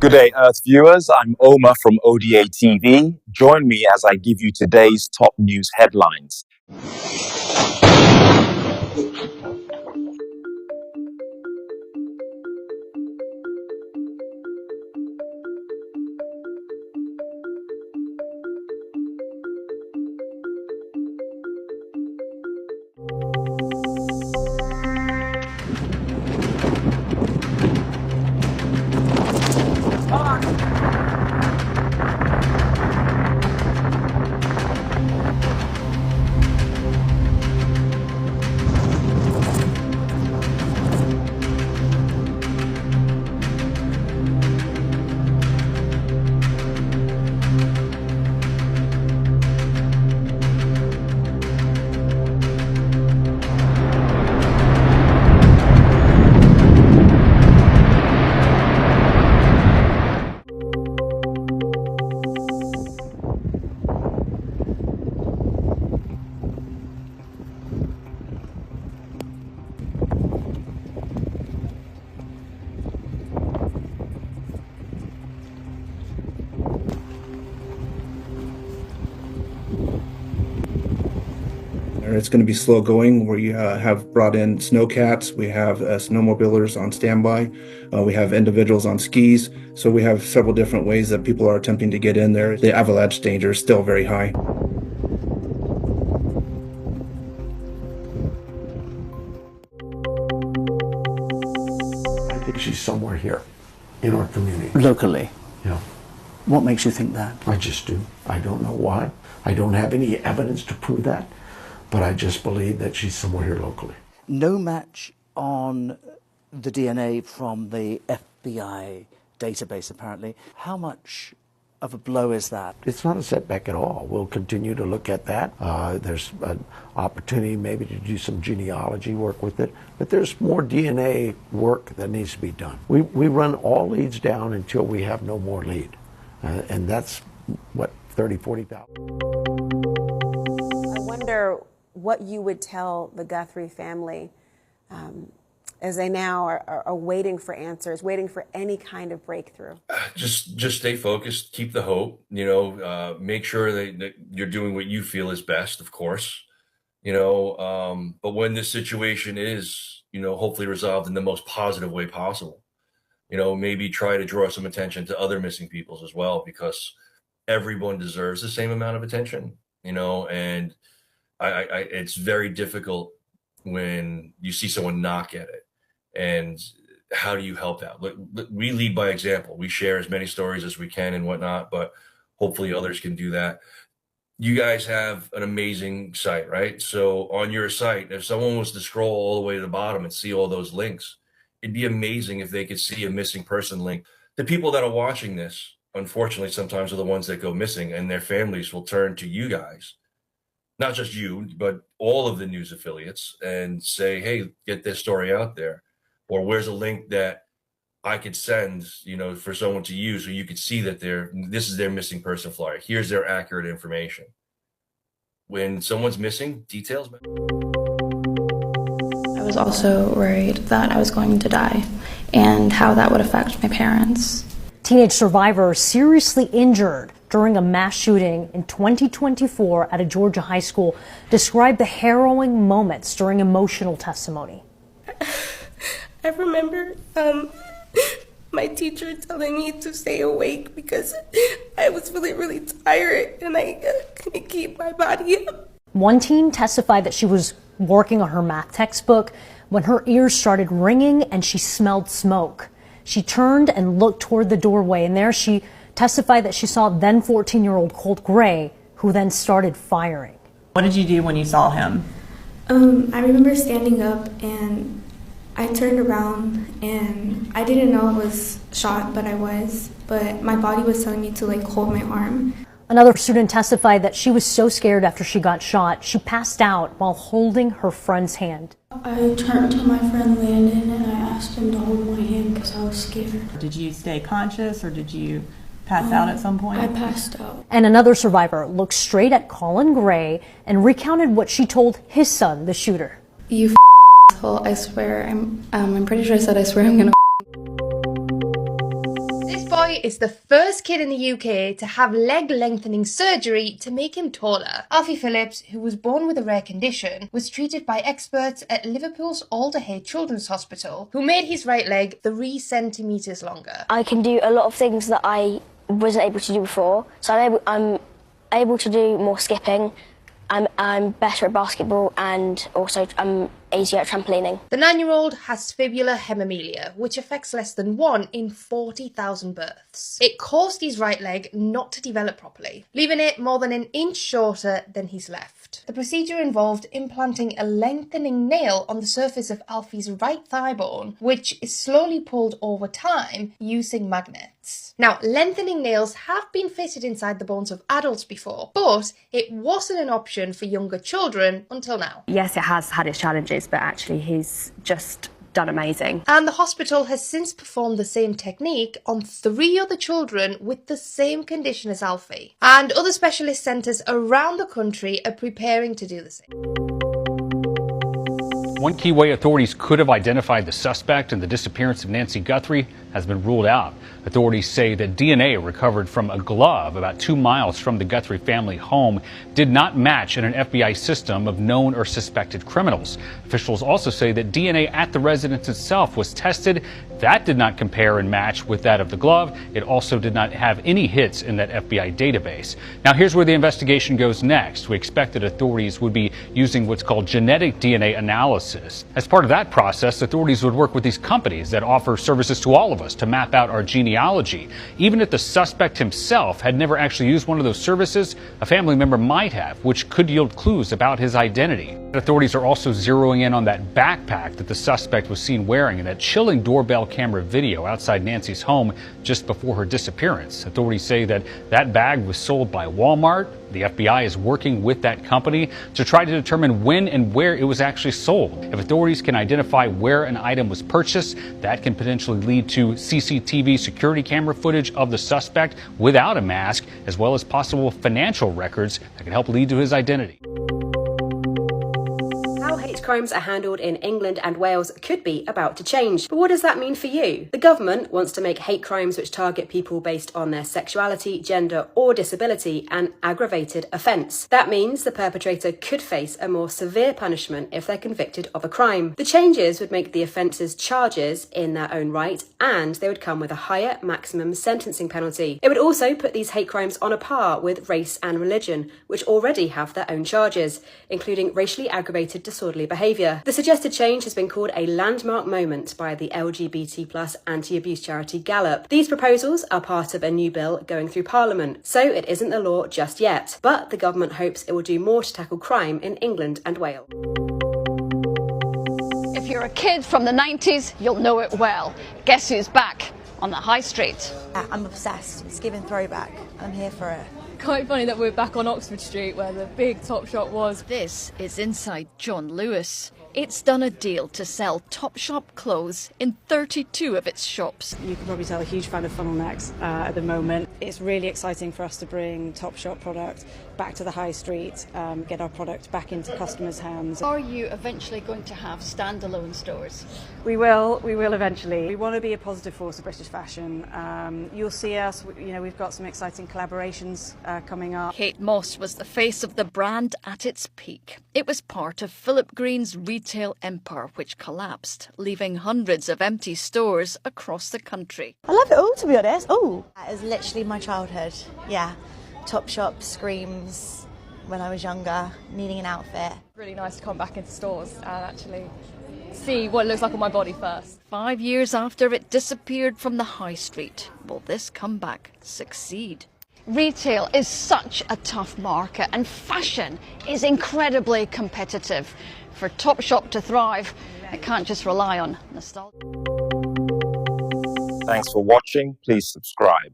Good day, Earth viewers. I'm Omar from O.D.A TV. Join me as I give you today's top news headlines. It's going to be slow going. We have brought in snowcats. We have snowmobilers on standby. We have individuals on skis. So we have several different ways that people are attempting to get in there. The avalanche danger is still very high. I think she's somewhere here in our community. Locally? Yeah. What makes you think that? I just do. I don't know why. I don't have any evidence to prove that. But I just believe that she's somewhere here locally. No match on the DNA from the FBI database, apparently. How much of a blow is that? It's not a setback at all. We'll continue to look at that. There's an opportunity maybe to do some genealogy work with it, but there's more DNA work that needs to be done. We run all leads down until we have no more lead, and that's, what, 30, 40,000. I wonder what you would tell the Guthrie family as they now are waiting for answers, waiting for any kind of breakthrough. Just stay focused, keep the hope, make sure that you're doing what you feel is best, of course, but when this situation is, hopefully resolved in the most positive way possible, maybe try to draw some attention to other missing peoples as well, because everyone deserves the same amount of attention, and it's very difficult when you see someone not get it. And how do you help that? We lead by example. We share as many stories as we can and whatnot, but hopefully others can do that. You guys have an amazing site, right? So on your site, if someone was to scroll all the way to the bottom and see all those links, it'd be amazing if they could see a missing person link. The people that are watching this, unfortunately, sometimes are the ones that go missing, and their families will turn to you guys. Not just you, but all of the news affiliates, and say, hey, get this story out there. Or where's a link that I could send, for someone to use so you could see that this is their missing person flyer. Here's their accurate information. When someone's missing, details matter. I was also worried that I was going to die and how that would affect my parents. Teenage survivor seriously injured during a mass shooting in 2024 at a Georgia high school described the harrowing moments during emotional testimony. I remember my teacher telling me to stay awake because I was really, really tired and I couldn't keep my body up. One teen testified that she was working on her math textbook when her ears started ringing and she smelled smoke. She turned and looked toward the doorway, and there she testified that she saw then 14-year-old Colt Gray, who then started firing. What did you do when you saw him? I remember standing up and I turned around and I didn't know I was shot, but I was. But my body was telling me to hold my arm. Another student testified that she was so scared after she got shot, she passed out while holding her friend's hand. I turned to my friend Landon and I asked him to hold my hand because I was scared. Did you stay conscious or did you pass out at some point? I passed out. And another survivor looked straight at Colin Gray and recounted what she told his son, the shooter. You asshole, I swear, I'm pretty sure I said I swear I'm gonna. This boy is the first kid in the UK to have leg lengthening surgery to make him taller. Alfie Phillips, who was born with a rare condition, was treated by experts at Liverpool's O.D.A Children's Hospital, who made his right leg 3 centimetres longer. I can do a lot of things that I wasn't able to do before, so I'm able to do more skipping. I'm better at basketball, and also I'm easier at trampolining. The 9-year-old has fibular hemimelia, which affects less than 1 in 40,000 births. It caused his right leg not to develop properly, leaving it more than an inch shorter than his left. The procedure involved implanting a lengthening nail on the surface of Alfie's right thigh bone, which is slowly pulled over time using magnets. Now, lengthening nails have been fitted inside the bones of adults before, but it wasn't an option for younger children until now. Yes, it has had its challenges, but actually he's just done amazing. And the hospital has since performed the same technique on 3 other children with the same condition as Alfie. And other specialist centres around the country are preparing to do the same. One key way authorities could have identified the suspect in the disappearance of Nancy Guthrie has been ruled out. Authorities say that DNA recovered from a glove about 2 miles from the Guthrie family home did not match in an FBI system of known or suspected criminals. Officials also say that DNA at the residence itself was tested. That did not compare and match with that of the glove. It also did not have any hits in that FBI database. Now, here's where the investigation goes next. We expect that authorities would be using what's called genetic DNA analysis. As part of that process, authorities would work with these companies that offer services to all of us to map out our genealogy. Even if the suspect himself had never actually used one of those services, a family member might have, which could yield clues about his identity. Authorities are also zeroing in on that backpack that the suspect was seen wearing in that chilling doorbell camera video outside Nancy's home just before her disappearance. Authorities say that that bag was sold by Walmart. The FBI is working with that company to try to determine when and where it was actually sold. If authorities can identify where an item was purchased, that can potentially lead to CCTV security camera footage of the suspect without a mask, as well as possible financial records that can help lead to his identity. How hate crimes are handled in England and Wales could be about to change. But what does that mean for you? The government wants to make hate crimes which target people based on their sexuality, gender or disability an aggravated offence. That means the perpetrator could face a more severe punishment if they're convicted of a crime. The changes would make the offences charges in their own right, and they would come with a higher maximum sentencing penalty. It would also put these hate crimes on a par with race and religion, which already have their own charges, including racially aggravated disorderly behaviour. The suggested change has been called a landmark moment by the LGBT+ anti-abuse charity Gallup. These proposals are part of a new bill going through Parliament, so it isn't the law just yet. But the government hopes it will do more to tackle crime in England and Wales. If you're a kid from the 90s, you'll know it well. Guess who's back on the high street? I'm obsessed. It's giving throwback. I'm here for it. Quite funny that we're back on Oxford Street where the big Topshop was. This is inside John Lewis. It's done a deal to sell Topshop clothes in 32 of its shops. You can probably tell a huge fan of funnel necks at the moment. It's really exciting for us to bring Topshop product back to the high street, get our product back into customers' hands. Are you eventually going to have standalone stores? We will eventually. We want to be a positive force of British fashion. You'll see us, we've got some exciting collaborations coming up. Kate Moss was the face of the brand at its peak. It was part of Philip Green's retail empire, which collapsed, leaving hundreds of empty stores across the country. I love it all, to be honest. Oh, that is literally my childhood. Yeah, Topshop, Screams, when I was younger, needing an outfit. Really nice to come back into stores and actually see what it looks like on my body first. 5 years after it disappeared from the high street, will this comeback succeed? Retail is such a tough market and fashion is incredibly competitive. For Topshop to thrive, it can't just rely on nostalgia. Thanks for watching. Please subscribe.